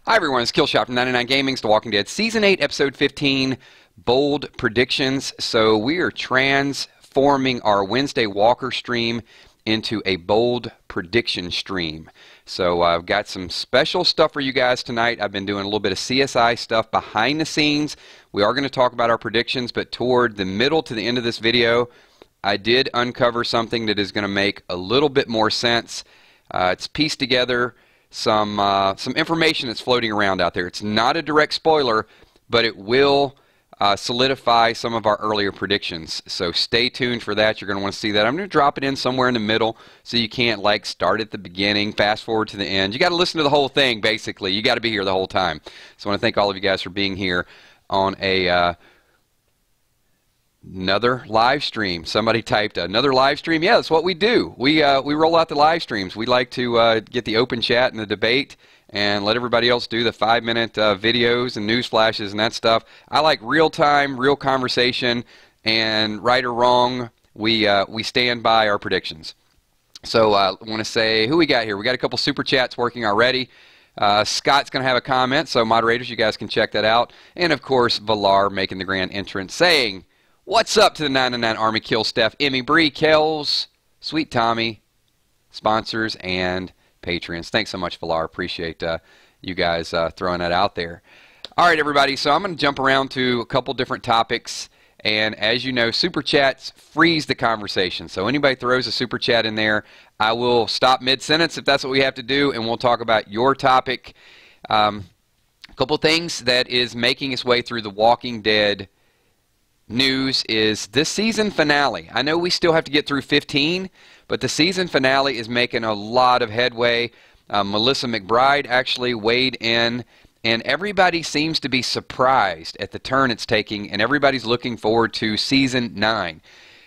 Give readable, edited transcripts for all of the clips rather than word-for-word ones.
Hi everyone, it's Killshot from 99 Gaming's The Walking Dead Season 8, Episode 15, Bold Predictions. So we are transforming our Wednesday Walker stream into a bold prediction stream. So I've got some special stuff for you guys tonight. I've been doing a little bit of CSI stuff behind the scenes. We are going to talk about our predictions, but toward the middle to the end of this video, I did uncover something that is going to make a little bit more sense. It's pieced together some information that's floating around out there. It's not a direct spoiler, but it will solidify some of our earlier predictions. So stay tuned for that. You're going to want to see that. I'm going to drop it in somewhere in the middle so you can't like start at the beginning, fast forward to the end. You got to listen to the whole thing, basically. You got to be here the whole time. So I want to thank all of you guys for being here on a another live stream. Somebody typed another live stream. Yeah, that's what we do. We roll out the live streams. We like to get the open chat and the debate and let everybody else do the 5-minute videos and news flashes and that stuff. I like real time, real conversation, and right or wrong, we stand by our predictions. So I want to say, who we got here? We got a couple super chats working already. Scott's going to have a comment, so moderators, you guys can check that out. And of course, Valar making the grand entrance saying, "What's up to the 999 Army Kill Steph, Emmy, Bree, Kells, Sweet Tommy, sponsors, and patrons." Thanks so much, Valar. Appreciate you guys throwing that out there. All right, everybody. So I'm going to jump around to a couple different topics. And as you know, Super Chats freeze the conversation. So anybody throws a Super Chat in there, I will stop mid-sentence if that's what we have to do, and we'll talk about your topic. A couple things that is making its way through The Walking Dead news is this season finale. I know we still have to get through 15, but the season finale is making a lot of headway. Melissa McBride actually weighed in, and everybody seems to be surprised at the turn it's taking, and everybody's looking forward to season 9.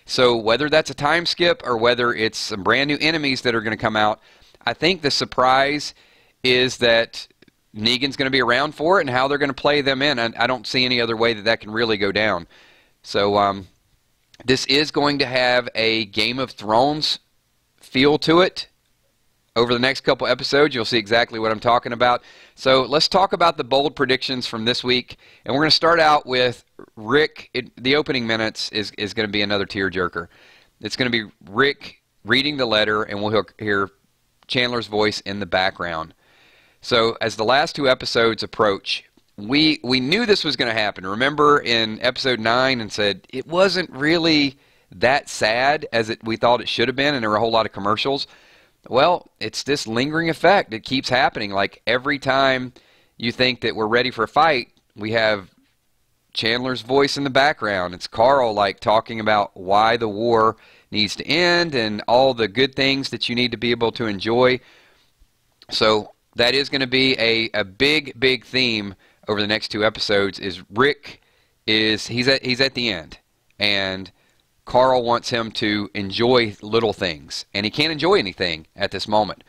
So whether that's a time skip or whether it's some brand new enemies that are going to come out, I think the surprise is that Negan's going to be around for it and how they're going to play them in. I don't see any other way that that can really go down. So this is going to have a Game of Thrones feel to it. Over the next couple episodes, you'll see exactly what I'm talking about. So let's talk about the bold predictions from this week. And we're going to start out with Rick. The opening minutes is going to be another tearjerker. It's going to be Rick reading the letter, and we'll hear Chandler's voice in the background. So as the last two episodes approach, we knew this was going to happen. Remember in episode 9 and said it wasn't really that sad as we thought it should have been, and there were a whole lot of commercials. Well, it's this lingering effect. It keeps happening. Like every time you think that we're ready for a fight, we have Chandler's voice in the background. It's Carl like talking about why the war needs to end and all the good things that you need to be able to enjoy. So that is going to be a big theme over the next two episodes. Is Rick he's at the end, and Carl wants him to enjoy little things, and he can't enjoy anything at this moment.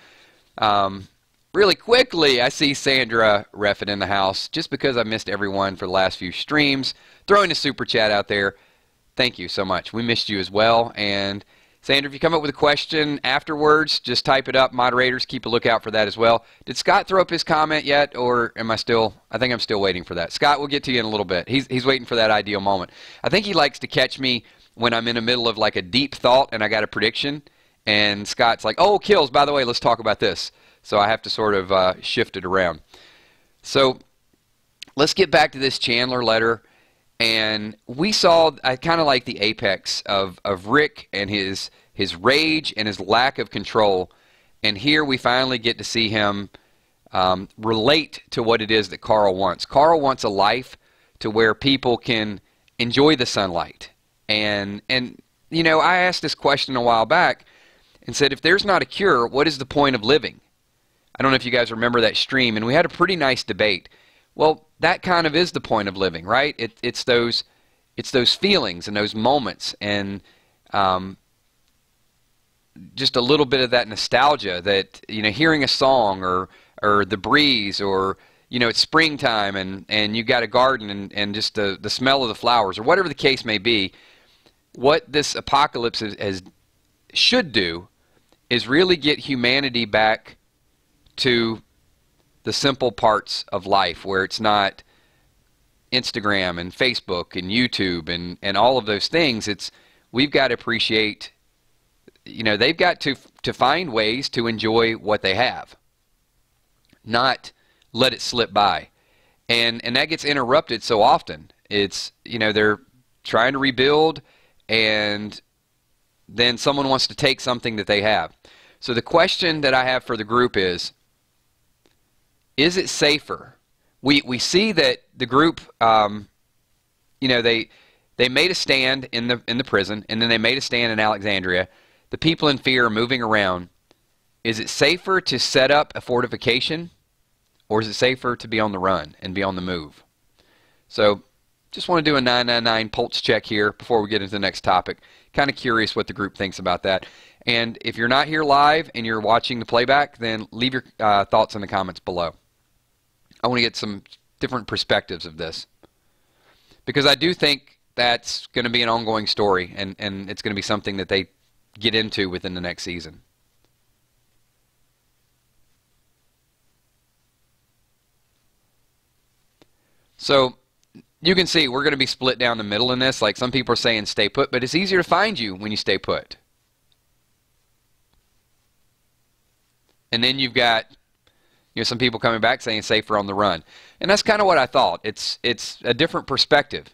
Really quickly, I see Sandra Reffin in the house. Just because I missed everyone for the last few streams, throwing a super chat out there. Thank you so much. We missed you as well. And Sandra, if you come up with a question afterwards, just type it up. Moderators, keep a lookout for that as well. Did Scott throw up his comment yet, or am I still? I think I'm still waiting for that. Scott, we'll get to you in a little bit. He's waiting for that ideal moment. I think he likes to catch me when I'm in the middle of like a deep thought and I got a prediction, and Scott's like, "Oh, Kills, by the way, let's talk about this." So I have to sort of shift it around. So let's get back to this Chandler letter. And we saw, I kind of like the apex of Rick and his rage and his lack of control. And here we finally get to see him relate to what it is that Carl wants. Carl wants a life to where people can enjoy the sunlight. And you know, I asked this question a while back and said, if there's not a cure, what is the point of living? I don't know if you guys remember that stream, and we had a pretty nice debate. Well, that kind of is the point of living, right? It's those feelings and those moments, and just a little bit of that nostalgia that, you know, hearing a song or the breeze, or, you know, it's springtime and you got a garden and just the smell of the flowers, or whatever the case may be. What this apocalypse should do is really get humanity back to the simple parts of life where it's not Instagram and Facebook and YouTube and all of those things. We've got to appreciate, they've got to find ways to enjoy what they have, not let it slip by. And that gets interrupted so often. It's, they're trying to rebuild, and then someone wants to take something that they have. So the question that I have for the group is it safer? We see that the group, they made a stand in the prison, and then they made a stand in Alexandria. The people in fear are moving around. Is it safer to set up a fortification, or is it safer to be on the run and be on the move? So just want to do a 999 pulse check here before we get into the next topic. Kind of curious what the group thinks about that. And if you're not here live and you're watching the playback, then leave your thoughts in the comments below. I want to get some different perspectives of this, because I do think that's going to be an ongoing story, and it's going to be something that they get into within the next season. So you can see we're going to be split down the middle in this. Like, some people are saying stay put, but it's easier to find you when you stay put. And then you've got some people coming back saying safer on the run. And that's kind of what I thought. It's a different perspective.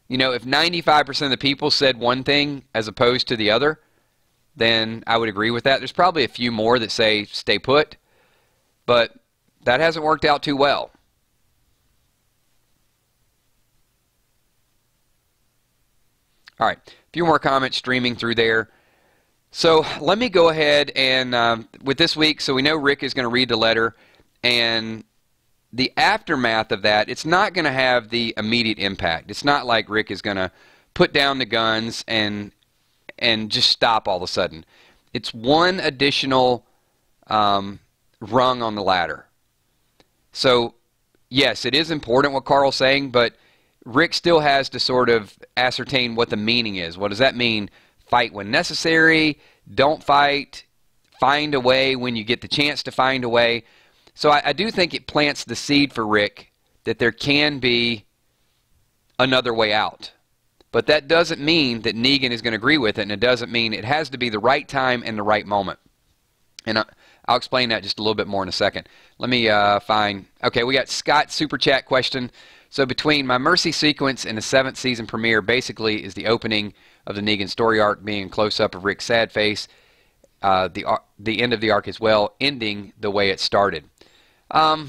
If 95% of the people said one thing as opposed to the other, then I would agree with that. There's probably a few more that say stay put, but that hasn't worked out too well. All right, a few more comments streaming through there. So let me go ahead and, with this week, so we know Rick is going to read the letter, and the aftermath of that, it's not going to have the immediate impact. It's not like Rick is going to put down the guns and just stop all of a sudden. It's one additional rung on the ladder. So, yes, it is important what Carl's saying, but Rick still has to sort of ascertain what the meaning is. What does that mean? Fight when necessary, don't fight, find a way when you get the chance to find a way. So I do think it plants the seed for Rick that there can be another way out. But that doesn't mean that Negan is going to agree with it, and it doesn't mean it has to be the right time and the right moment. And I'll explain that just a little bit more in a second. Let me find... Okay, we got Scott's Super Chat question. So between my Mercy sequence and the 7th season premiere, basically is the opening of the Negan story arc being a close-up of Rick's sad face, the end of the arc as well, ending the way it started. I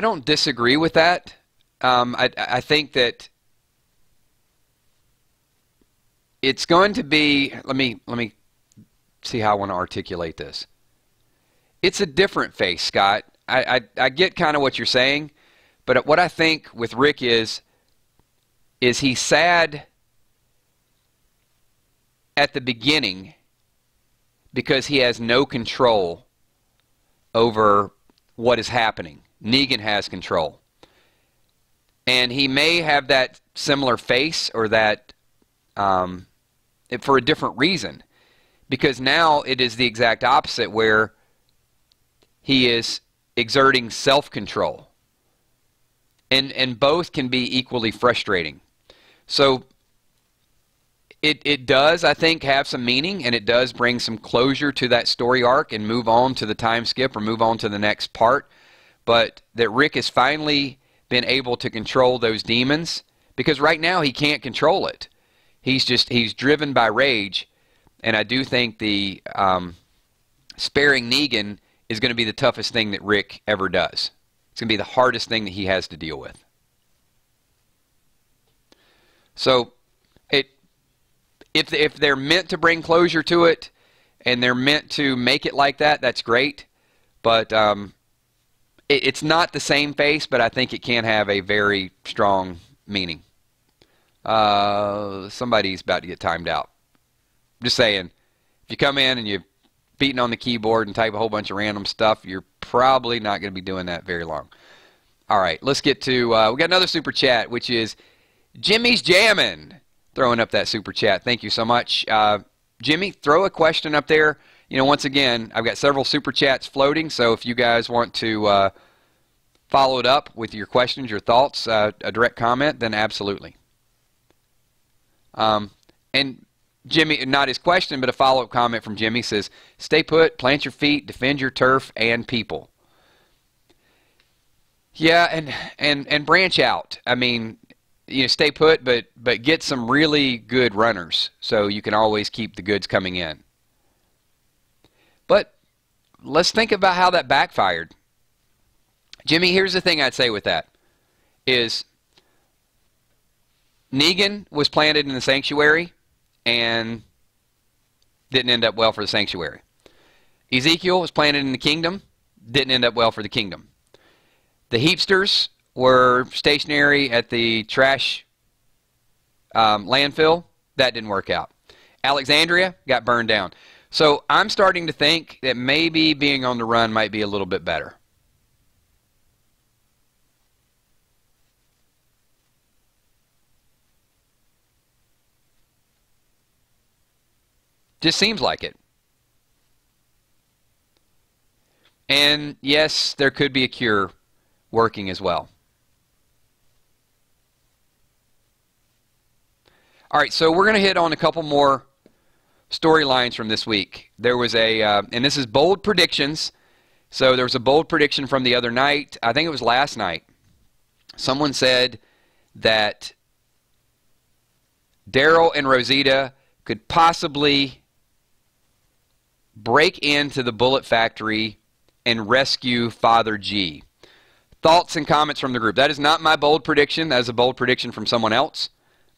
don't disagree with that. I think that it's going to be, let me see how I want to articulate this. It's a different face, Scott. I get kind of what you're saying, but what I think with Rick is he's sad at the beginning because he has no control over what is happening. Negan has control. And he may have that similar face or that for a different reason, because now it is the exact opposite, where he is exerting self-control. And both can be equally frustrating. So it does, I think, have some meaning, and it does bring some closure to that story arc and move on to the time skip or move on to the next part. But that Rick has finally been able to control those demons, because right now he can't control it. He's driven by rage, and I do think the sparing Negan is going to be the toughest thing that Rick ever does. It's going to be the hardest thing that he has to deal with. So if they're meant to bring closure to it and they're meant to make it like that, that's great. But it's not the same face, but I think it can have a very strong meaning. Somebody's about to get timed out. I'm just saying, if you come in and you're beating on the keyboard and type a whole bunch of random stuff, you're probably not going to be doing that very long. All right, let's get to, we got another super chat, which is Jimmy's Jammin', throwing up that super chat. Thank you so much. Jimmy, throw a question up there. You know, once again, I've got several super chats floating, so if you guys want to follow it up with your questions, your thoughts, a direct comment, then absolutely. And Jimmy, not his question, but a follow-up comment from Jimmy says, stay put, plant your feet, defend your turf and people. Yeah, and branch out. I mean, you know, stay put, but get some really good runners so you can always keep the goods coming in. But let's think about how that backfired. Jimmy, here's the thing I'd say with that is Negan was planted in the sanctuary and didn't end up well for the sanctuary. Ezekiel was planted in the kingdom, didn't end up well for the kingdom. The heapsters were stationary at the trash landfill. That didn't work out. Alexandria got burned down. So I'm starting to think that maybe being on the run might be a little bit better. Just seems like it. And yes, there could be a cure working as well. All right, so we're going to hit on a couple more storylines from this week. There was a, and this is bold predictions. So there was a bold prediction from the other night. I think it was last night. Someone said that Daryl and Rosita could possibly break into the bullet factory and rescue Father G. Thoughts and comments from the group. That is not my bold prediction. That is a bold prediction from someone else.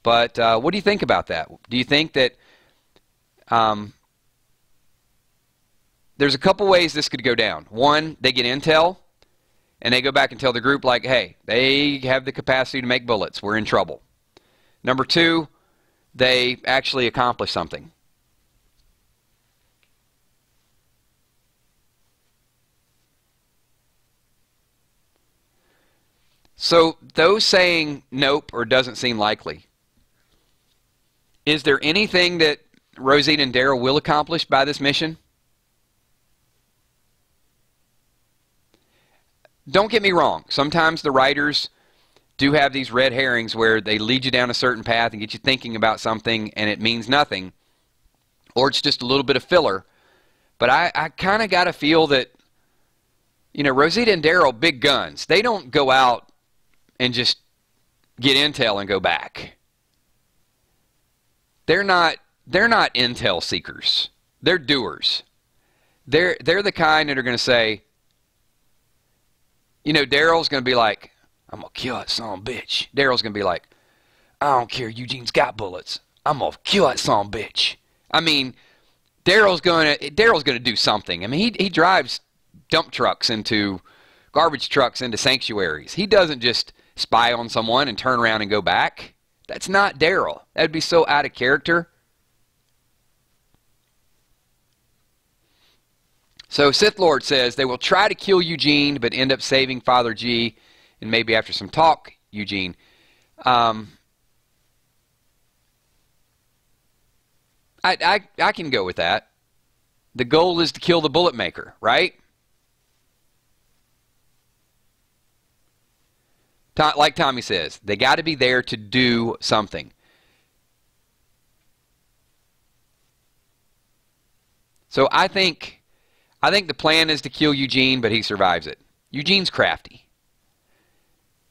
But what do you think about that? Do you think that there's a couple ways this could go down? One, they get intel, and they go back and tell the group, like, hey, they have the capacity to make bullets. We're in trouble. Number two, they actually accomplish something. So those saying nope or doesn't seem likely, is there anything that Rosita and Daryl will accomplish by this mission? Don't get me wrong. Sometimes the writers do have these red herrings where they lead you down a certain path and get you thinking about something and it means nothing, or it's just a little bit of filler. But I kind of got to feel that, you know, Rosita and Daryl, big guns. They don't go out and just get intel and go back. They're not intel seekers. They're doers. They're the kind that are going to say, you know, Daryl's going to be like, I'm going to kill that son of a bitch. Daryl's going to be like, I don't care, Eugene's got bullets. I'm going to kill that son of a bitch. I mean, Daryl's going to do something. I mean, he drives dump trucks into garbage trucks into sanctuaries. He doesn't just spy on someone and turn around and go back. That's not Daryl. That would be so out of character. So Sith Lord says they will try to kill Eugene but end up saving Father G, and maybe after some talk, Eugene. I can go with that. The goal is to kill the bullet maker, right? Like Tommy says, they got to be there to do something. So I think the plan is to kill Eugene, but he survives it. Eugene's crafty.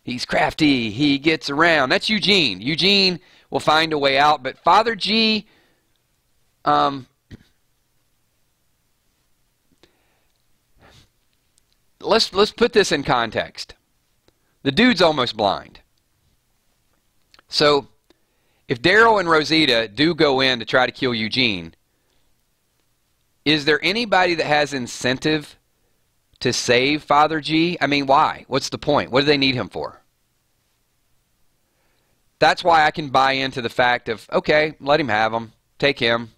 He's crafty. He gets around. That's Eugene. Eugene will find a way out, but Father G, let's put this in context. The dude's almost blind. So if Daryl and Rosita do go in to try to kill Eugene, is there anybody that has incentive to save Father G? I mean, why? What's the point? What do they need him for? That's why I can buy into the fact of, okay, let him have him. Take him.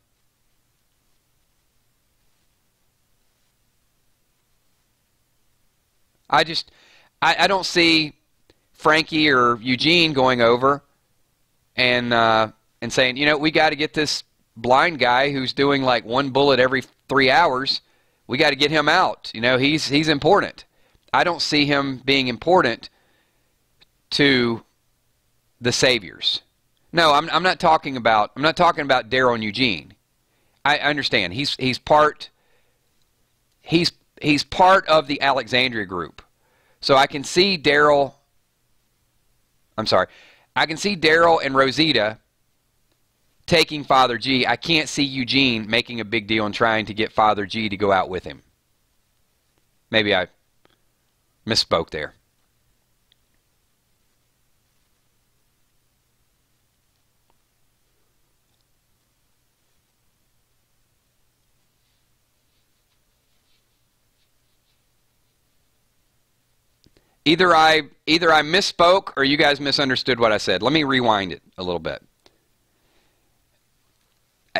I don't see Frankie or Eugene going over and saying, you know, we got to get this blind guy who's doing like 1 bullet every 3 hours. We got to get him out. You know, he's important. I don't see him being important to the saviors. No, I'm not talking about Daryl and Eugene. I understand. He's part of the Alexandria group. So I can see Daryl and Rosita taking Father G. I can't see Eugene making a big deal and trying to get Father G to go out with him. Maybe I misspoke there. Either I misspoke or you guys misunderstood what I said. Let me rewind it a little bit.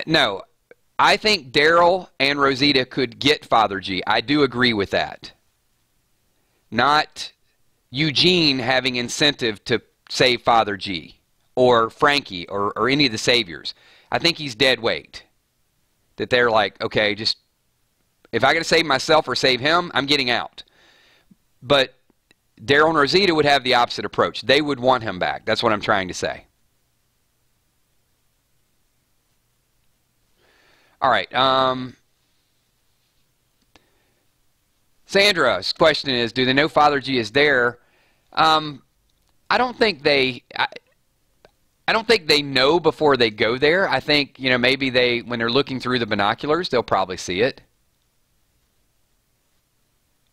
No, I think Daryl and Rosita could get Father G. I do agree with that. Not Eugene having incentive to save Father G or Frankie or any of the saviors. I think he's dead weight. That they're like, okay, just if I got to save myself or save him, I'm getting out. But Daryl and Rosita would have the opposite approach. They would want him back. That's what I'm trying to say. All right. Sandra's question is, do they know Father G is there? I don't think they know before they go there. I think, you know, maybe when they're looking through the binoculars, they'll probably see it.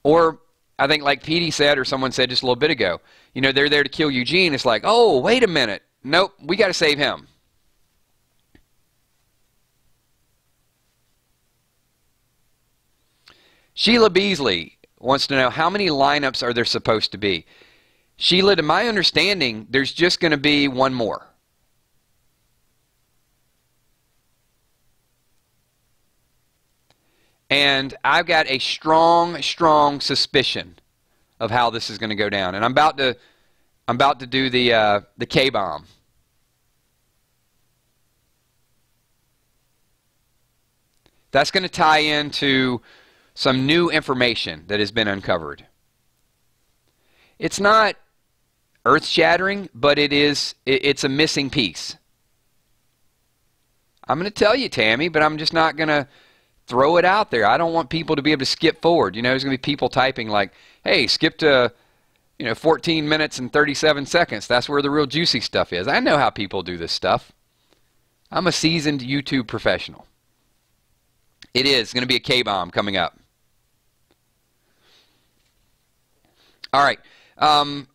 Or I think like Petey said, or someone said just a little bit ago, you know, they're there to kill Eugene. It's like, oh, wait a minute. Nope, we got to save him. Sheila Beasley wants to know, how many lineups are there supposed to be? Sheila, to my understanding, there's just going to be one more. And I've got a strong, strong suspicion of how this is going to go down. And I'm about to do the K-bomb. That's going to tie into some new information that has been uncovered. It's not earth-shattering, but it's a missing piece. I'm going to tell you, Tammy, but I'm just not going to throw it out there. I don't want people to be able to skip forward. You know, there's going to be people typing like, hey, skip to, 14 minutes and 37 seconds. That's where the real juicy stuff is. I know how people do this stuff. I'm a seasoned YouTube professional. It is going to be a K-bomb coming up. All right. A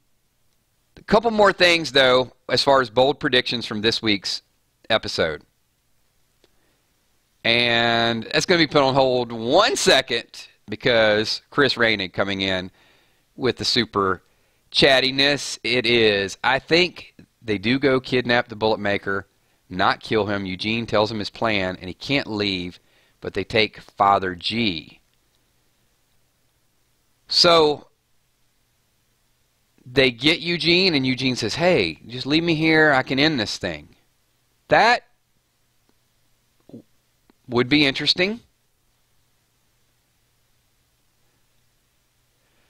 couple more things, though, as far as bold predictions from this week's episode. And that's going to be put on hold 1 second because Chris Rainick coming in with the super chattiness. It is, I think they do go kidnap the bullet maker, not kill him. Eugene tells him his plan, and he can't leave, but they take Father G. So they get Eugene, and Eugene says, hey, just leave me here. I can end this thing. That would be interesting.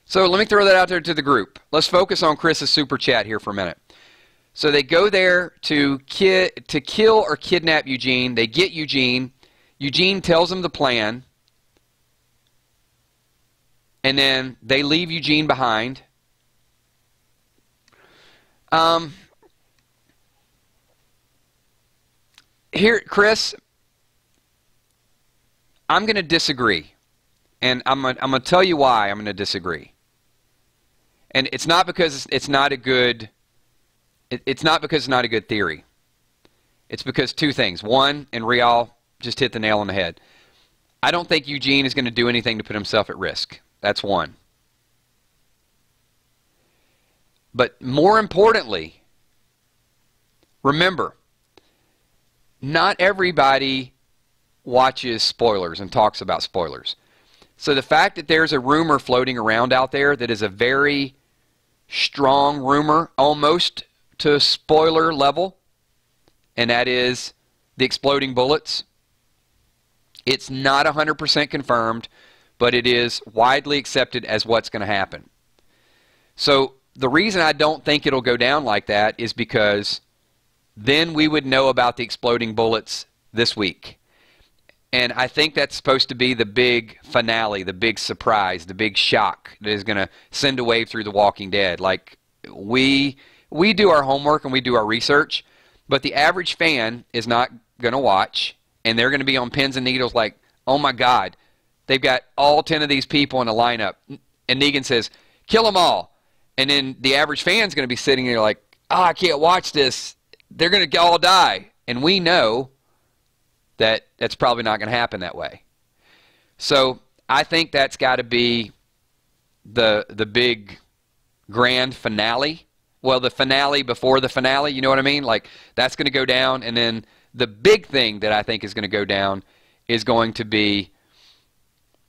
So let me throw that out there to the group. Let's focus on Chris's super chat here for a minute. So they go there to kill or kidnap Eugene. They get Eugene. Eugene tells them the plan. And then they leave Eugene behind. Here, Chris, I'm going to disagree. And I'm going to tell you why I'm going to disagree. And it's not because it's not a good theory. It's because two things. One, and Rial just hit the nail on the head. I don't think Eugene is going to do anything to put himself at risk. That's one. But more importantly, remember, not everybody watches spoilers and talks about spoilers. So the fact that there's a rumor floating around out there that is a very strong rumor, almost to spoiler level, and that is the exploding bullets It's not 100% confirmed, but it is widely accepted as what's going to happen. So the reason I don't think it'll go down like that is because then we would know about the exploding bullets this week. And I think that's supposed to be the big finale, the big surprise, the big shock that is going to send a wave through The Walking Dead. Like, we do our homework and we do our research, but the average fan is not going to watch, and they're going to be on pins and needles like, oh my God, they've got all 10 of these people in a lineup. And Negan says, kill them all. And then the average fan's going to be sitting there like, oh, I can't watch this. They're going to all die. And we know that that's probably not going to happen that way. So I think that's got to be the big grand finale. Well, the finale before the finale, you know what I mean? Like, that's going to go down, and then the big thing that I think is going to go down is going to be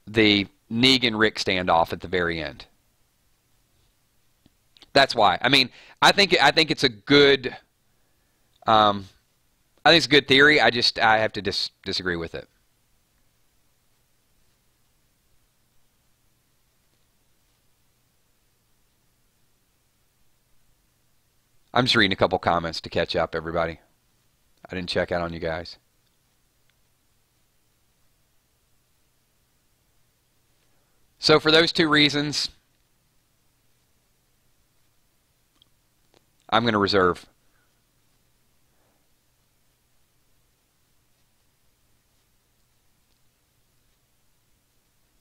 the Negan-Rick standoff at the very end. That's why. I mean, I think it's a good I think it's a good theory. I have to disagree with it. I'm just reading a couple comments to catch up, everybody. I didn't check out on you guys. So for those two reasons, I'm going to reserve.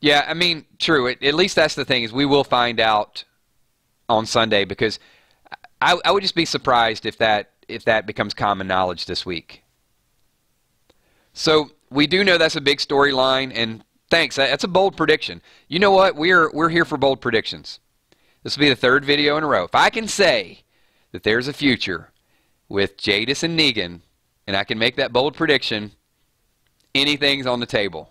Yeah, I mean, true. At least that's the thing, is we will find out on Sunday, because I would just be surprised if that becomes common knowledge this week. So we do know that's a big storyline, and thanks. That's a bold prediction. You know what? We're here for bold predictions. This will be the third video in a row. If I can say that there's a future with Jadis and Negan, and I can make that bold prediction, anything's on the table.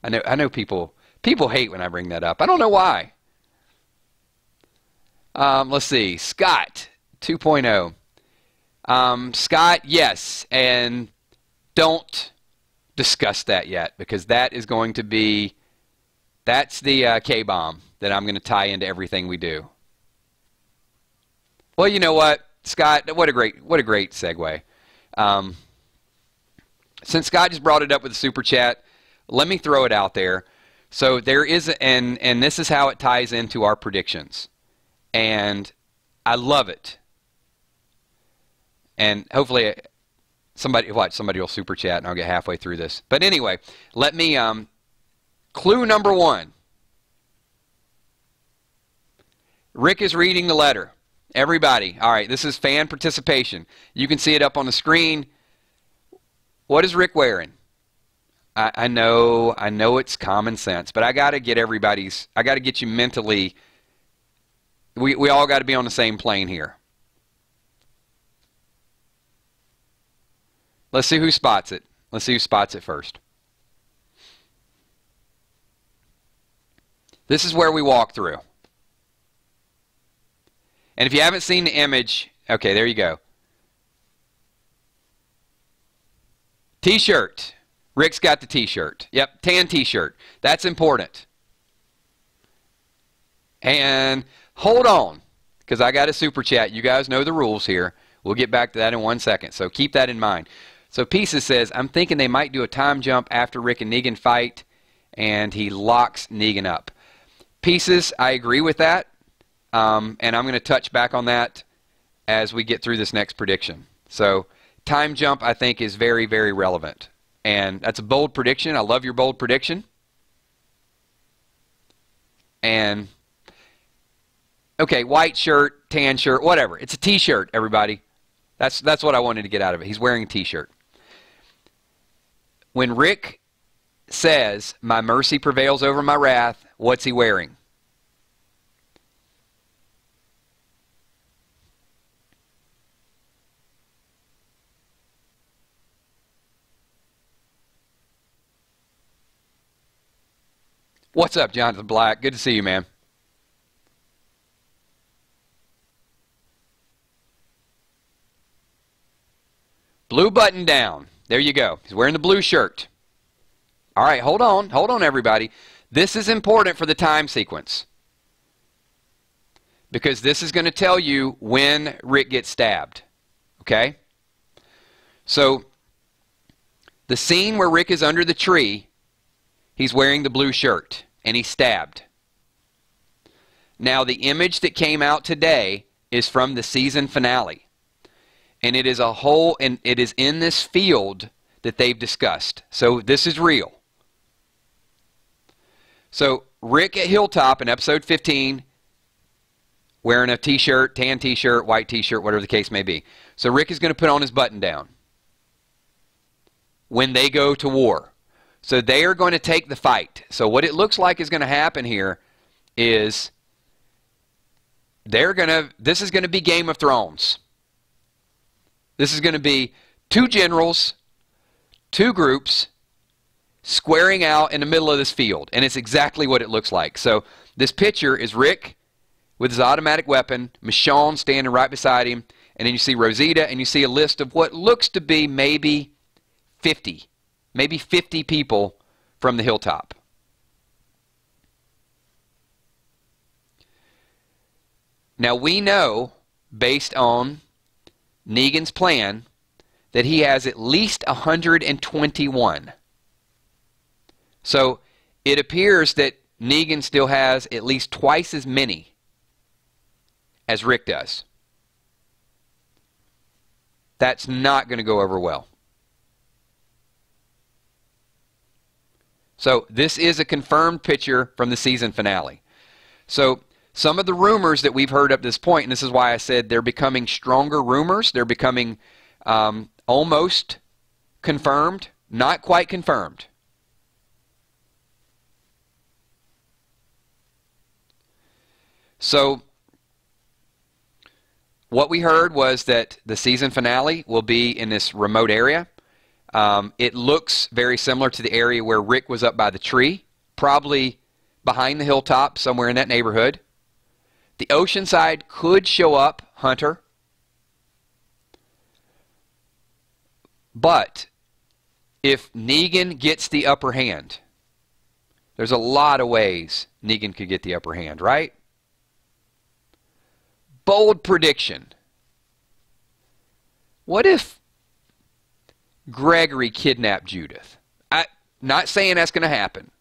I know people hate when I bring that up. I don't know why. Let's see. Scott 2.0. Scott, yes, and don't discuss that yet, because that is going to be, that's the K-bomb that I'm going to tie into everything we do. Well, you know what, Scott, what a great segue. Since Scott just brought it up with the super chat, let me throw it out there. So there is, and this is how it ties into our predictions. And I love it. And hopefully somebody will super chat and I'll get halfway through this. But anyway, let me, clue number one. Rick is reading the letter. Everybody, all right, this is fan participation. You can see it up on the screen. What is Rick wearing? I know it's common sense, but I got to get you mentally, we all got to be on the same plane here. Let's see who spots it. Let's see who spots it first. This is where we walk through. And if you haven't seen the image, okay, there you go. T-shirt. Rick's got the T-shirt. Yep, tan T-shirt. That's important. And hold on, because I got a super chat. You guys know the rules here. We'll get back to that in 1 second, so keep that in mind. So Pieces says, I'm thinking they might do a time jump after Rick and Negan fight, and he locks Negan up. Pieces, I agree with that, and I'm going to touch back on that as we get through this next prediction. So time jump, I think, is very, very relevant. And that's a bold prediction. I love your bold prediction. And, okay, white shirt, tan shirt, whatever. It's a T-shirt, everybody. That's what I wanted to get out of it. He's wearing a T-shirt. When Rick says, my mercy prevails over my wrath, what's he wearing? What's up, Jonathan Black? Good to see you, man. Blue button down. There you go. He's wearing the blue shirt. All right, hold on, everybody. This is important for the time sequence, because this is going to tell you when Rick gets stabbed. Okay? So, the scene where Rick is under the tree, he's wearing the blue shirt, and he's stabbed. Now, the image that came out today is from the season finale. And it is it is in this field that they've discussed. So, this is real. So, Rick at Hilltop in episode 15, wearing a t-shirt, tan t-shirt, white t-shirt, whatever the case may be. So, Rick is going to put on his button down when they go to war. So, they are going to take the fight. So, what it looks like is going to happen here is this is going to be Game of Thrones. This is going to be two generals, two groups, squaring out in the middle of this field. And it's exactly what it looks like. So this picture is Rick with his automatic weapon, Michonne standing right beside him, and then you see Rosita, and you see a list of what looks to be maybe 50 people from the hilltop. Now we know, based on Negan's plan, that he has at least 121. So it appears that Negan still has at least twice as many as Rick does. That's not going to go over well. So this is a confirmed picture from the season finale. So some of the rumors that we've heard up to this point, and this is why I said they're becoming stronger rumors, they're becoming almost confirmed, not quite confirmed. So what we heard was that the season finale will be in this remote area. It looks very similar to the area where Rick was up by the tree, probably behind the hilltop, somewhere in that neighborhood. The Oceanside could show up Hunter. But if Negan gets the upper hand, there's a lot of ways Negan could get the upper hand, right? Bold prediction. What if Gregory kidnapped Judith? I'm not saying that's going to happen.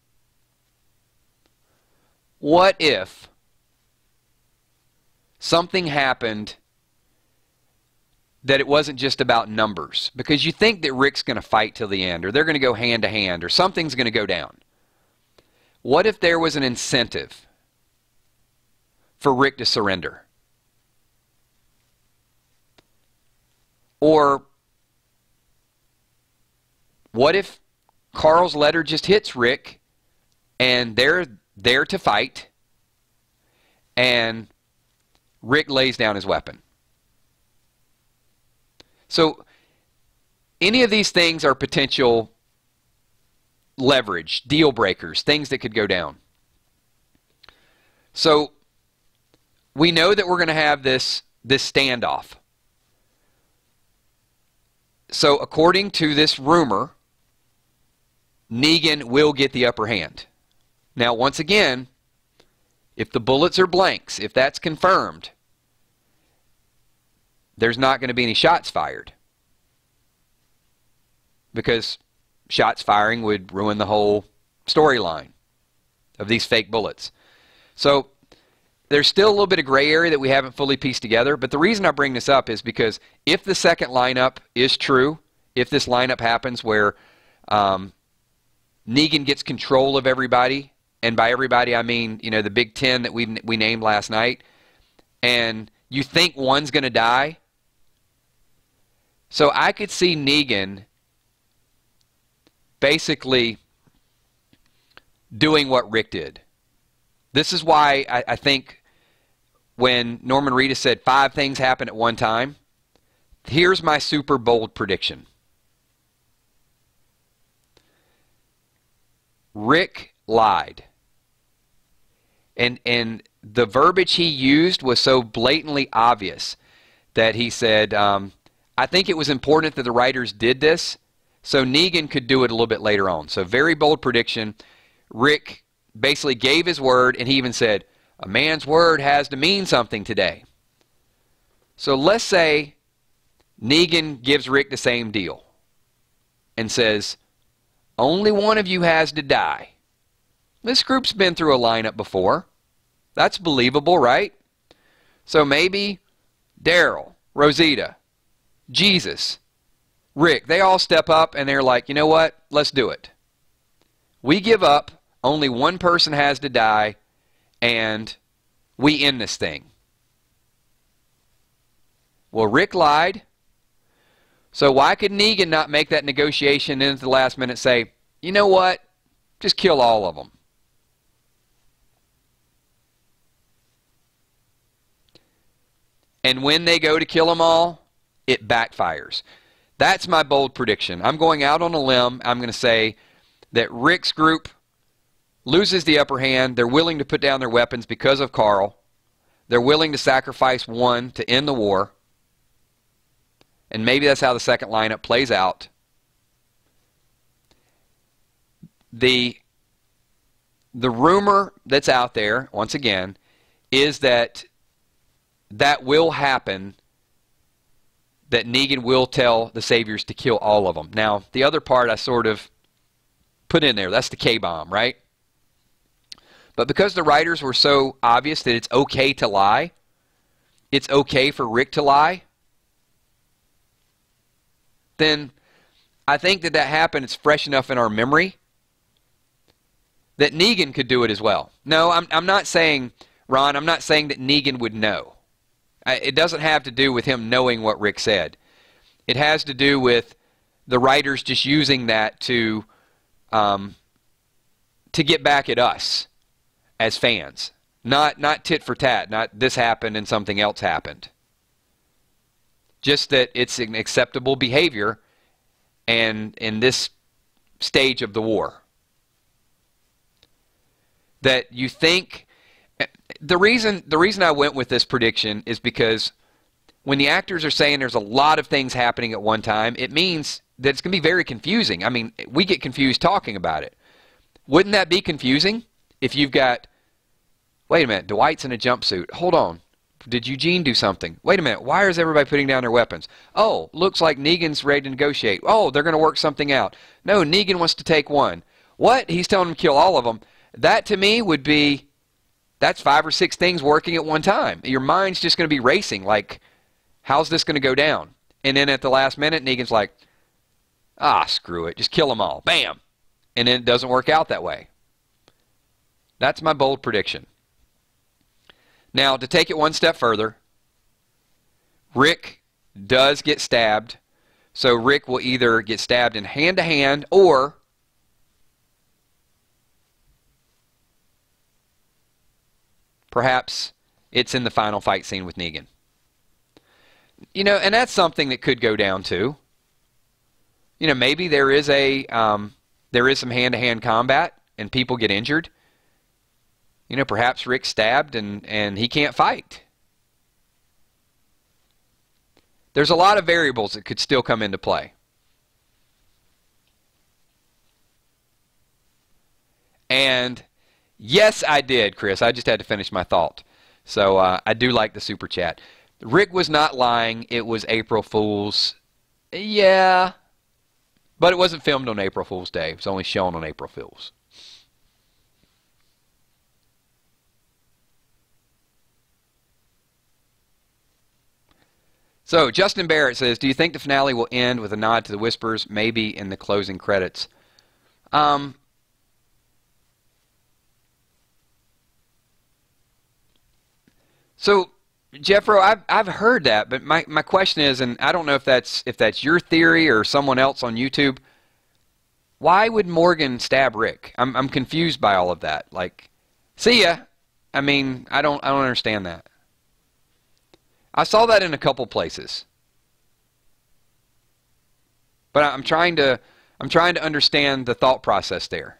What if something happened that it wasn't just about numbers? Because you think that Rick's going to fight till the end, or they're going to go hand to hand, or something's going to go down. What if there was an incentive for Rick to surrender? Or what if Carl's letter just hits Rick and they're there to fight and Rick lays down his weapon? So any of these things are potential leverage, deal breakers, things that could go down. So we know that we're going to have this standoff. So according to this rumor, Negan will get the upper hand. Now once again, if the bullets are blanks, if that's confirmed, there's not going to be any shots fired. Because shots firing would ruin the whole storyline of these fake bullets. So there's still a little bit of gray area that we haven't fully pieced together, but the reason I bring this up is because if the second lineup is true, if this lineup happens where Negan gets control of everybody, and by everybody I mean, you know, the Big Ten that we named last night, and you think one's going to die, so I could see Negan basically doing what Rick did. This is why I think when Norman Reedus said 5 things happen at one time, here's my super bold prediction. Rick lied. And the verbiage he used was so blatantly obvious that he said, I think it was important that the writers did this So Negan could do it a little bit later on. So very bold prediction. Rick basically gave his word, and he even said, a man's word has to mean something today. So let's say Negan gives Rick the same deal and says, only one of you has to die. This group's been through a lineup before. That's believable, right? So maybe Daryl, Rosita, Jesus, Rick, they all step up and they're like, you know what? Let's do it. We give up. Only one person has to die, and we end this thing. Well, Rick lied. So why could Negan not make that negotiation and at the last minute say, you know what? Just kill all of them. And when they go to kill them all, it backfires. That's my bold prediction. I'm going out on a limb. I'm going to say that Rick's group loses the upper hand. They're willing to put down their weapons because of Carl. They're willing to sacrifice one to end the war. And maybe that's how the second lineup plays out. The rumor that's out there, once again, is that will happen, that Negan will tell the Saviors to kill all of them. Now, the other part I sort of put in there, that's the K-bomb, right? But because the writers were so obvious that it's okay to lie, it's okay for Rick to lie, then I think that happened. It's fresh enough in our memory that Negan could do it as well. No, I'm not saying, Ron, I'm not saying that Negan would know. It doesn't have to do with him knowing what Rick said. It has to do with the writers just using that to get back at us as fans. Not tit for tat, not this happened and something else happened. Just that it's an acceptable behavior and in this stage of the war. That you think, the reason I went with this prediction is because when the actors are saying there's a lot of things happening at one time, it means that it's going to be very confusing. I mean, we get confused talking about it. Wouldn't that be confusing if you've got, wait a minute, Dwight's in a jumpsuit. Hold on. Did Eugene do something? Wait a minute, why is everybody putting down their weapons? Oh, looks like Negan's ready to negotiate. Oh, they're going to work something out. No, Negan wants to take one. What? He's telling them to kill all of them. That to me would be, that's 5 or 6 things working at one time. Your mind's just going to be racing like, how's this going to go down? And then at the last minute, Negan's like, screw it, just kill them all. Bam! And then it doesn't work out that way. That's my bold prediction. Now, to take it one step further, Rick does get stabbed. So Rick will either get stabbed in hand-to-hand or perhaps it's in the final fight scene with Negan. You know, and that's something that could go down too. You know, maybe there is some hand-to-hand combat and people get injured. You know, perhaps Rick's stabbed and he can't fight. There's a lot of variables that could still come into play. And yes, I did, Chris. I just had to finish my thought. So I do like the super chat. Rick was not lying. It was April Fool's. Yeah. But it wasn't filmed on April Fool's Day. It was only shown on April Fool's. So, Justin Barrett says, do you think the finale will end with a nod to the Whispers, maybe in the closing credits? So, Jeffro, I've heard that, but my question is, and I don't know if that's your theory or someone else on YouTube, why would Morgan stab Rick? I'm confused by all of that. Like, see ya. I mean, I don't understand that. I saw that in a couple places. But I'm trying to understand the thought process there.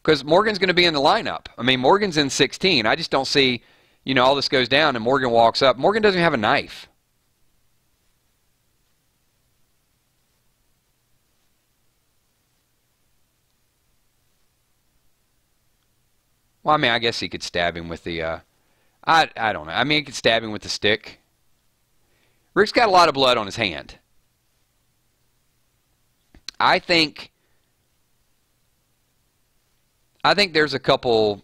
Because Morgan's going to be in the lineup. I mean, Morgan's in 16. I just don't see you know, all this goes down and Morgan walks up. Morgan doesn't have a knife. Well, I mean, I guess he could stab him with the, I don't know. I mean, he could stab him with the stick. Rick's got a lot of blood on his hand. I think there's a couple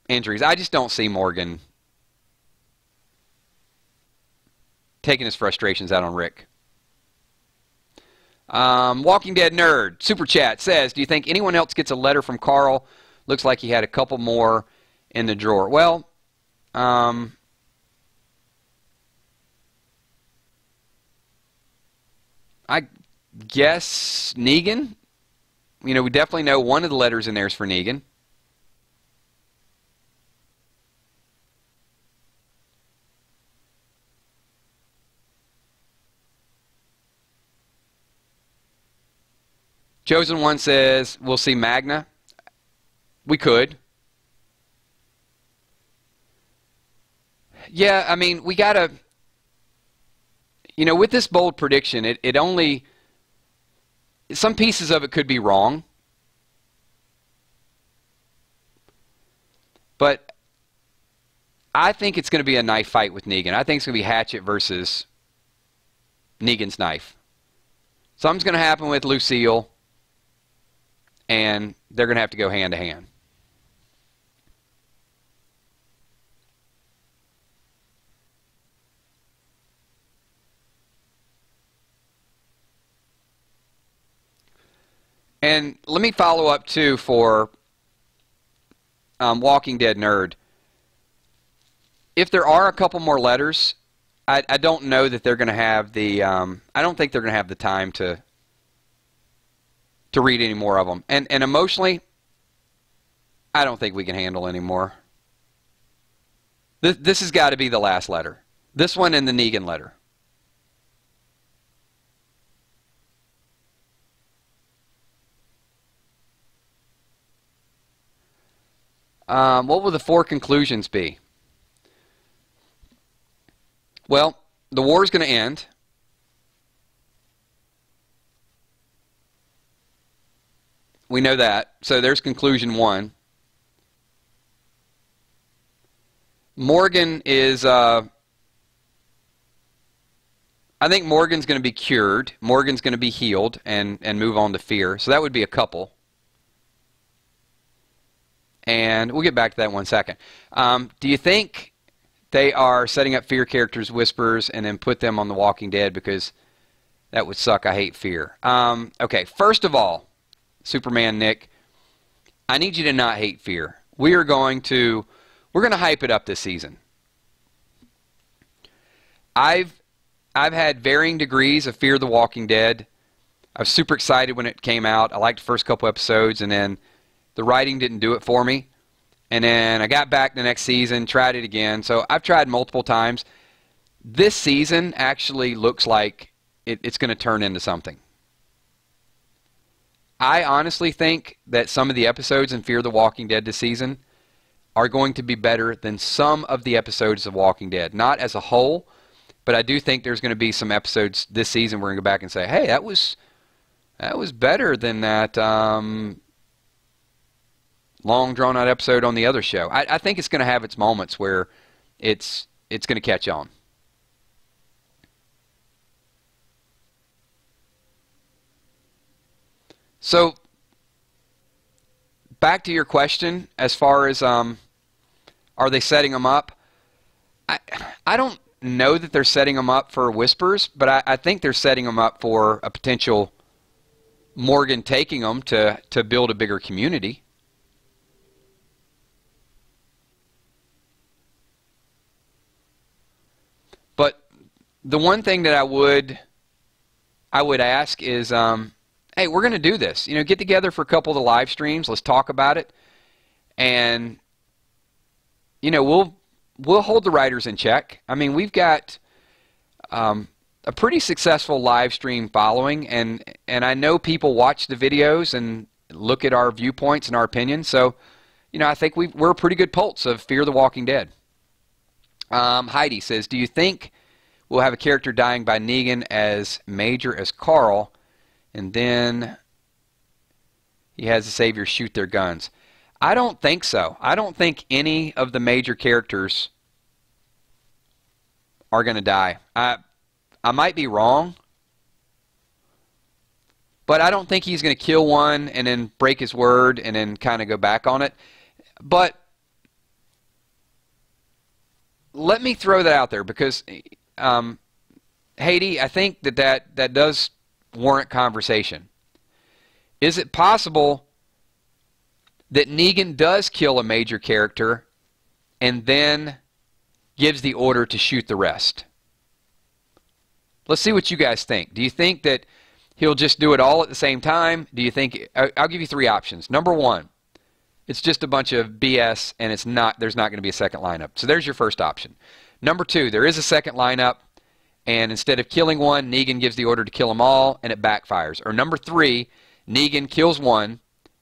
injuries. I just don't see Morgan taking his frustrations out on Rick. Walking Dead Nerd, Super Chat, says, do you think anyone else gets a letter from Carl? Looks like he had a couple more in the drawer. Well, I guess Negan. You know, we definitely know one of the letters in there is for Negan. Chosen One says, we'll see Magna. We could. Yeah, I mean, we got to, you know, with this bold prediction, it only, some pieces of it could be wrong. But I think it's going to be a knife fight with Negan. I think it's going to be Hatchet versus Negan's knife. Something's going to happen with Lucille, and they're going to have to go hand to hand. And let me follow up, too, for Walking Dead Nerd. If there are a couple more letters, I don't know that they're going to have the, I don't think they're going to have the time to read any more of them. And emotionally, I don't think we can handle any more. This has got to be the last letter. This one and the Negan letter. What will the 4 conclusions be? Well, the war is going to end. We know that. So there's conclusion 1. Morgan is, I think Morgan's going to be cured. Morgan's going to be healed and move on to fear. So that would be a couple. And we'll get back to that in 1 second. Do you think they are setting up fear characters, Whispers, and then put them on The Walking Dead? Because that would suck. I hate fear. Okay, first of all, Superman Nick, I need you to not hate fear. We're going to hype it up this season. I've had varying degrees of Fear the Walking Dead. I was super excited when it came out. I liked the first couple episodes, and then the writing didn't do it for me. And then I got back the next season, tried it again. So I've tried multiple times. This season actually looks like it's going to turn into something. I honestly think that some of the episodes in Fear the Walking Dead this season are going to be better than some of the episodes of Walking Dead. Not as a whole, but I do think there's going to be some episodes this season where we're going to go back and say, hey, that was better than that long drawn-out episode on the other show. I think it's going to have its moments where it's going to catch on. So, back to your question, as far as are they setting them up? I don't know that they're setting them up for Whispers, but I think they're setting them up for a potential Morgan taking them to build a bigger community. But the one thing that I would ask is, hey, we're going to do this. You know, get together for a couple of the live streams. Let's talk about it, and you know, we'll hold the writers in check. I mean, we've got a pretty successful live stream following, and I know people watch the videos and look at our viewpoints and our opinions. So, you know, I think we're a pretty good pulse of Fear the Walking Dead. Heidi says, do you think we'll have a character dying by Negan as major as Carl, and then he has the Savior shoot their guns? I don't think so. I don't think any of the major characters are going to die. I might be wrong, but I don't think he's going to kill one and then break his word and then kind of go back on it. But let me throw that out there because, Haiti, I think that does warrant conversation. Is it possible that Negan does kill a major character and then gives the order to shoot the rest? Let's see what you guys think. Do you think that he'll just do it all at the same time? Do you think... I'll give you three options. Number one, it's just a bunch of BS and there's not going to be a second lineup. So there's your first option. Number two, there is a second lineup, and instead of killing one, Negan gives the order to kill them all, and it backfires. Or number three, Negan kills one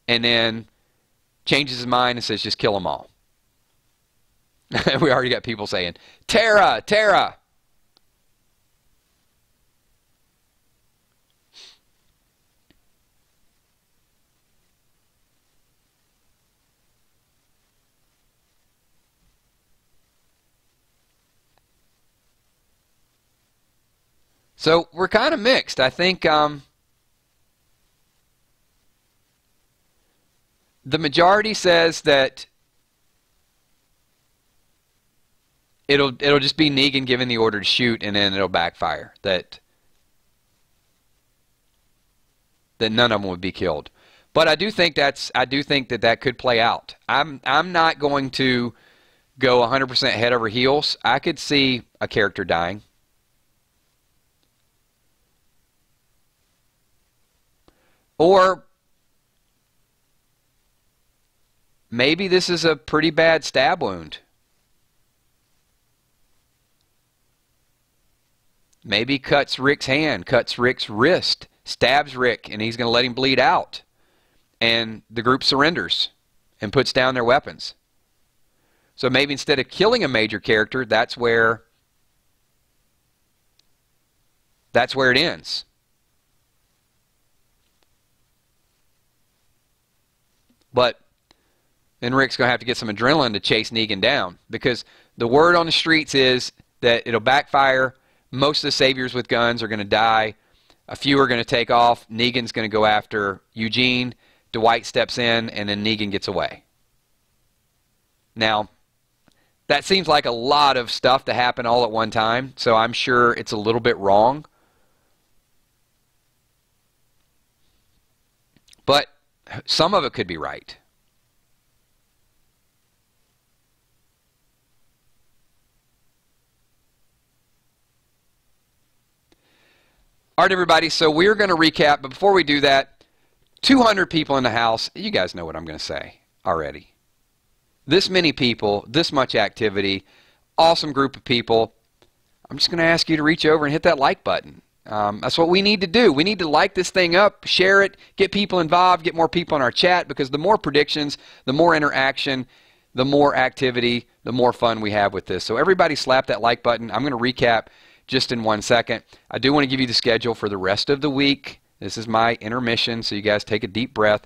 and then changes his mind and says, just kill them all. We already got people saying, Tara, Tara. So we're kind of mixed. I think the majority says that it'll just be Negan giving the order to shoot, and then it'll backfire. That none of them would be killed. But I do think that could play out. I'm not going to go 100% head over heels. I could see a character dying. Or maybe this is a pretty bad stab wound. Maybe cuts Rick's hand, cuts Rick's wrist, stabs Rick, and he's going to let him bleed out. And the group surrenders and puts down their weapons. So maybe instead of killing a major character, that's where it ends. But then Rick's going to have to get some adrenaline to chase Negan down, because the word on the streets is that it'll backfire. Most of the saviors with guns are going to die. A few are going to take off. Negan's going to go after Eugene. Dwight steps in, and then Negan gets away. Now, that seems like a lot of stuff to happen all at one time, so I'm sure it's a little bit wrong. But some of it could be right. All right, everybody, so we're going to recap, but before we do that, 200 people in the house. You guys know what I'm going to say already. This many people, this much activity, awesome group of people. I'm just going to ask you to reach over and hit that like button. That's what we need to do. We need to like this thing up, share it, get people involved, get more people in our chat, because the more predictions, the more interaction, the more activity, the more fun we have with this. So everybody slap that like button. I'm going to recap just in 1 second. I do want to give you the schedule for the rest of the week. This is my intermission, so you guys take a deep breath.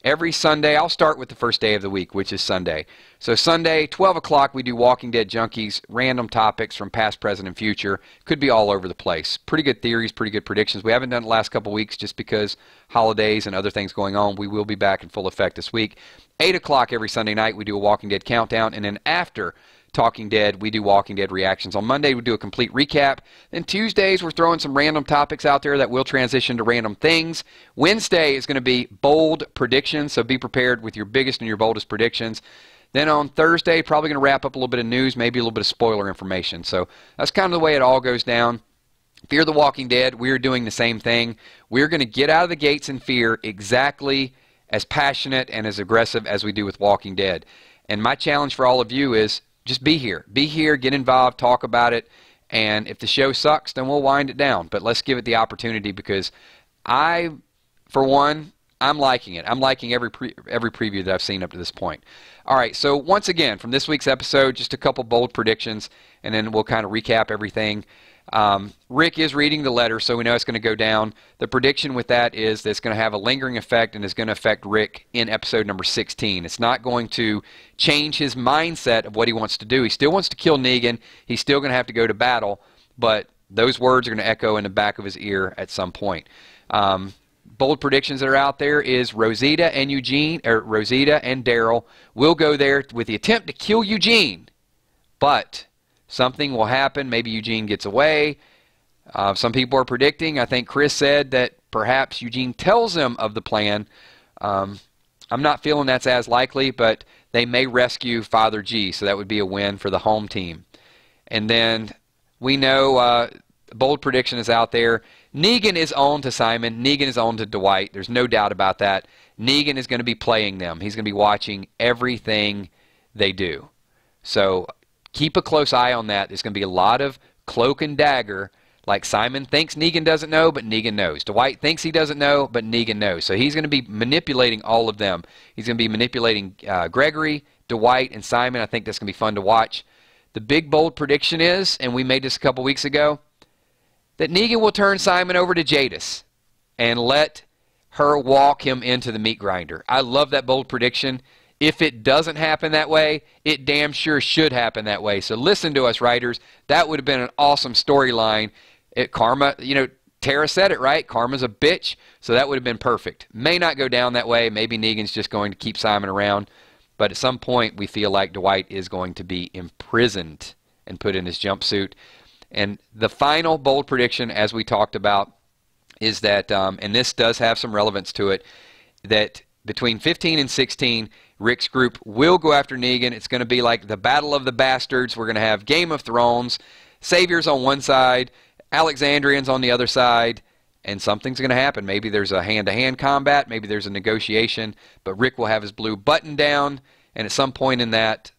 Every Sunday, I'll start with the first day of the week, which is Sunday. So Sunday, 12 o'clock, we do Walking Dead Junkies, random topics from past, present, and future. Could be all over the place. Pretty good theories, pretty good predictions. We haven't done it the last couple weeks just because holidays and other things going on. We will be back in full effect this week. 8 o'clock every Sunday night, we do a Walking Dead countdown, and then after Talking Dead, we do Walking Dead reactions. On Monday, we do a complete recap. Then Tuesdays, we're throwing some random topics out there that will transition to random things. Wednesday is going to be bold predictions, so be prepared with your biggest and your boldest predictions. Then on Thursday, probably going to wrap up a little bit of news, maybe a little bit of spoiler information. So that's kind of the way it all goes down. Fear the Walking Dead, we're doing the same thing. We're going to get out of the gates in Fear exactly as passionate and as aggressive as we do with Walking Dead. And my challenge for all of you is just be here. Be here, get involved, talk about it, and if the show sucks, then we'll wind it down. But let's give it the opportunity, because I, for one, I'm liking it. I'm liking every preview that I've seen up to this point. All right, so once again, from this week's episode, just a couple bold predictions, and then we'll kind of recap everything. Rick is reading the letter, so we know it's going to go down. The prediction with that is that it's going to have a lingering effect and is going to affect Rick in episode number 16. It's not going to change his mindset of what he wants to do. He still wants to kill Negan. He's still going to have to go to battle, but those words are going to echo in the back of his ear at some point. Bold predictions that are out there is Rosita and Daryl will go there with the attempt to kill Eugene, but something will happen. Maybe Eugene gets away. Some people are predicting, I think Chris said, that perhaps Eugene tells them of the plan. I'm not feeling that's as likely, but they may rescue Father G, so that would be a win for the home team. And then we know bold prediction is out there. Negan is on to Simon. Negan is on to Dwight. There's no doubt about that. Negan is going to be playing them. He's going to be watching everything they do. So keep a close eye on that. There's going to be a lot of cloak and dagger. Like Simon thinks Negan doesn't know, but Negan knows. Dwight thinks he doesn't know, but Negan knows. So he's going to be manipulating all of them. He's going to be manipulating Gregory, Dwight, and Simon. I think that's going to be fun to watch. The big bold prediction is, and we made this a couple weeks ago, that Negan will turn Simon over to Jadis and let her walk him into the meat grinder. I love that bold prediction. If it doesn't happen that way, it damn sure should happen that way. So listen to us, writers. That would have been an awesome storyline. Karma, you know, Tara said it, right? Karma's a bitch, so that would have been perfect. May not go down that way. Maybe Negan's just going to keep Simon around. But at some point, we feel like Dwight is going to be imprisoned and put in his jumpsuit. And the final bold prediction, as we talked about, is that, and this does have some relevance to it, that between 15 and 16, Rick's group will go after Negan. It's going to be like the Battle of the Bastards. We're going to have Game of Thrones, Saviors on one side, Alexandrians on the other side, and something's going to happen. Maybe there's a hand-to-hand combat. Maybe there's a negotiation. But Rick will have his blue button down, and at some point in that,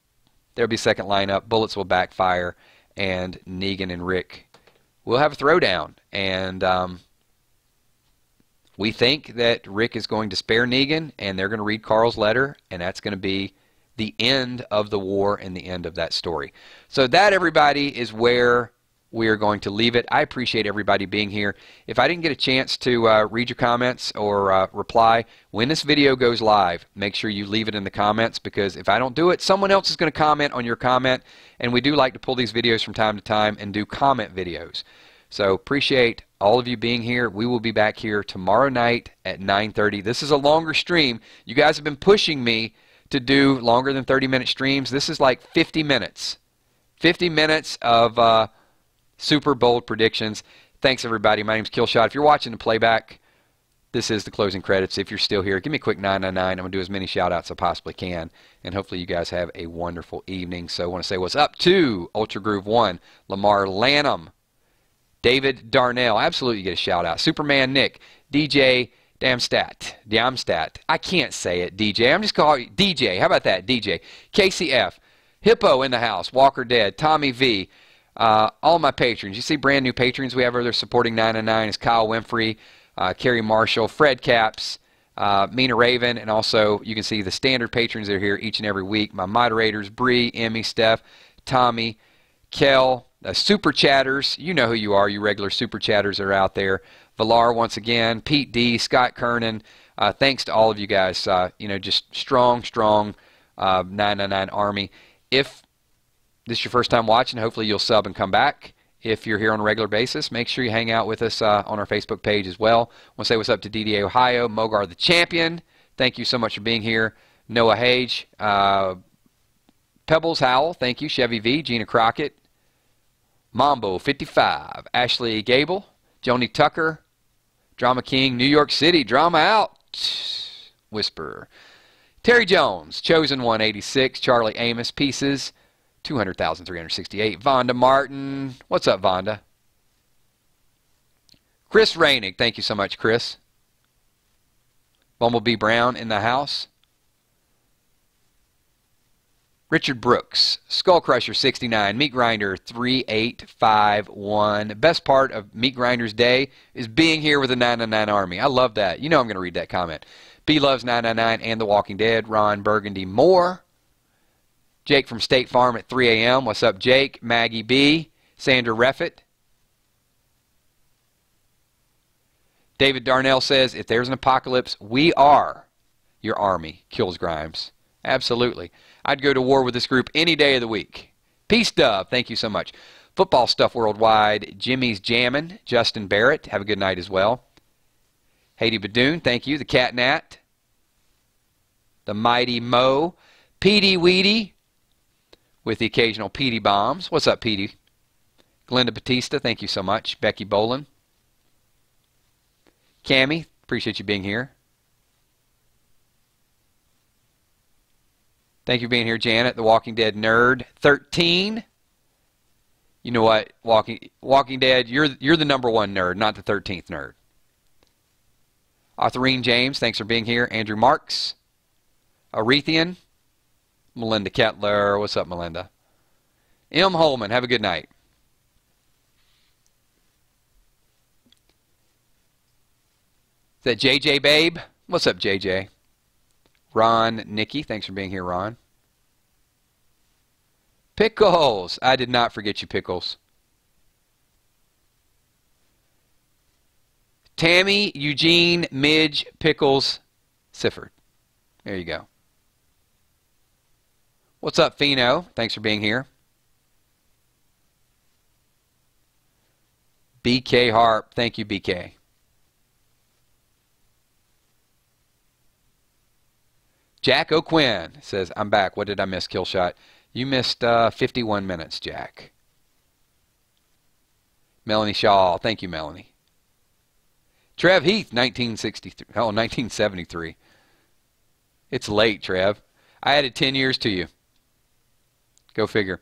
there'll be a second lineup. Bullets will backfire, and Negan and Rick will have a throwdown. And we think that Rick is going to spare Negan, and they're going to read Carl's letter, and that's going to be the end of the war and the end of that story. So that, everybody, is where we are going to leave it. I appreciate everybody being here. If I didn't get a chance to read your comments or reply, when this video goes live, make sure you leave it in the comments, because if I don't do it, someone else is going to comment on your comment, and we do like to pull these videos from time to time and do comment videos. So appreciate all of you being here. We will be back here tomorrow night at 9:30. This is a longer stream. You guys have been pushing me to do longer than 30-minute streams. This is like 50 minutes. 50 minutes of super bold predictions. Thanks, everybody. My name's Killshot. If you're watching the playback, this is the closing credits. If you're still here, give me a quick 999. I'm going to do as many shout-outs as I possibly can. And hopefully you guys have a wonderful evening. So I want to say what's up to Ultra Groove 1, Lamar Lanham, David Darnell. Absolutely get a shout-out. Superman Nick, DJ Damstat. I can't say it, DJ. I'm just calling you DJ. How about that, DJ? KCF, Hippo in the house, Walker Dead, Tommy V, all my patrons. You see brand new patrons we have over there supporting 999 is Kyle Winfrey, Kerry Marshall, Fred Caps, Mina Raven, and also you can see the standard patrons that are here each and every week. My moderators, Bree, Emmy, Steph, Tommy, Kel, super chatters. You know who you are, you regular super chatters are out there. Valar once again, Pete D, Scott Kernan. Thanks to all of you guys. You know, just strong 999 Army. If this is your first time watching, hopefully you'll sub and come back. If you're here on a regular basis, make sure you hang out with us on our Facebook page as well. I want to say what's up to DDA Ohio, Mogar the Champion. Thank you so much for being here. Noah Hage, Pebbles Howell, thank you. Chevy V, Gina Crockett, Mambo 55, Ashley Gable, Joni Tucker, Drama King, New York City, Drama Out, Whisper, Terry Jones, Chosen 186, Charlie Amos, Pieces, 200,368. Vonda Martin. What's up, Vonda? Chris Rainig. Thank you so much, Chris. Bumblebee Brown in the house. Richard Brooks, Skull Crusher 69, Meat Grinder 3851. The best part of Meat Grinder's day is being here with the 999 Army. I love that. You know I'm going to read that comment. B loves 999 and The Walking Dead. Ron Burgundy Moore. Jake from State Farm at 3 a.m. What's up, Jake? Maggie B. Sandra Reffett. David Darnell says, if there's an apocalypse, we are your army. Kills Grimes. Absolutely. I'd go to war with this group any day of the week. Peace, Dove. Thank you so much. Football Stuff Worldwide. Jimmy's Jammin'. Justin Barrett. Have a good night as well. Haiti Badoon. Thank you. The Cat Nat. The Mighty Mo. Petey Weedy. With the occasional Petey Bombs. What's up, Petey? Glenda Batista. Thank you so much. Becky Bolin. Cammie. Appreciate you being here. Thank you for being here, Janet. The Walking Dead Nerd 13. You know what, Walking Dead, you're the number one nerd, not the 13th nerd. Arthurine James, thanks for being here. Andrew Marks. Arethian. Melinda Kettler. What's up, Melinda? M. Holman, have a good night. Is that JJ Babe? What's up, JJ? Ron, Nikki, thanks for being here, Ron. Pickles. I did not forget you, Pickles. Tammy, Eugene, Midge, Pickles, Sifford. There you go. What's up, Fino? Thanks for being here. BK Harp. Thank you, BK. Jack O'Quinn says, I'm back. What did I miss, Killshot? You missed 51 minutes, Jack. Melanie Shaw. Thank you, Melanie. Trev Heath, 1963. Oh, 1973. It's late, Trev. I added 10 years to you. Go figure.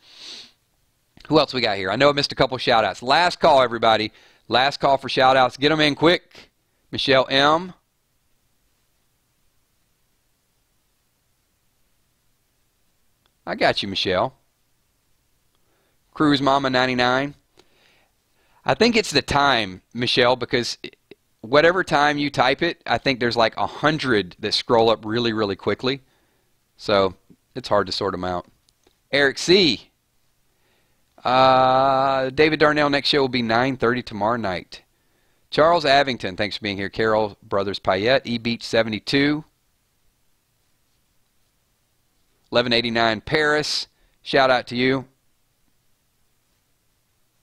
Who else we got here? I know I missed a couple shout-outs. Last call, everybody. Last call for shout-outs. Get them in quick. Michelle M. I got you, Michelle. Cruise Mama 99. I think it's the time, Michelle, because whatever time you type it, I think there's like 100 that scroll up really, really quickly. So it's hard to sort them out. Eric C. David Darnell, next show will be 9:30 tomorrow night. Charles Avington, thanks for being here. Carol Brothers Payette. E-Beach 72. 1189 Paris, shout out to you.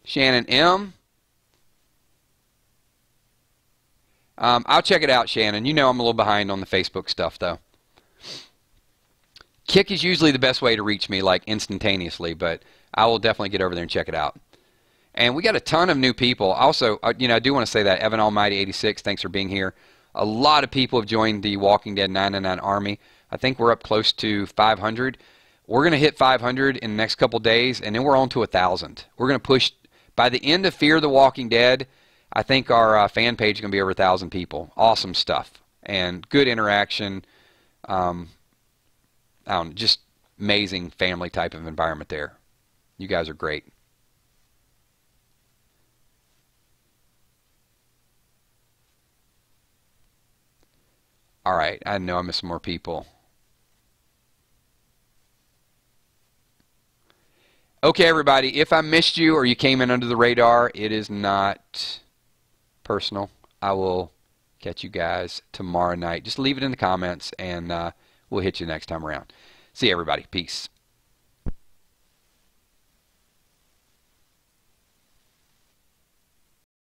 Shannon M. I'll check it out, Shannon. You know I'm a little behind on the Facebook stuff, though. Kick is usually the best way to reach me, like instantaneously, but I will definitely get over there and check it out. And we got a ton of new people. Also, I do want to say that Evan Almighty 86, thanks for being here. A lot of people have joined the Walking Dead 999 Army. I think we're up close to 500. We're going to hit 500 in the next couple days, and then we're on to 1,000. We're going to push, by the end of Fear the Walking Dead, I think our fan page is going to be over 1,000 people. Awesome stuff. And good interaction. Just amazing family type of environment there. You guys are great. All right, I know I missed some more people. Okay, everybody, if I missed you or you came in under the radar, it is not personal. I will catch you guys tomorrow night. Just leave it in the comments, and we'll hit you next time around. See you, everybody. Peace.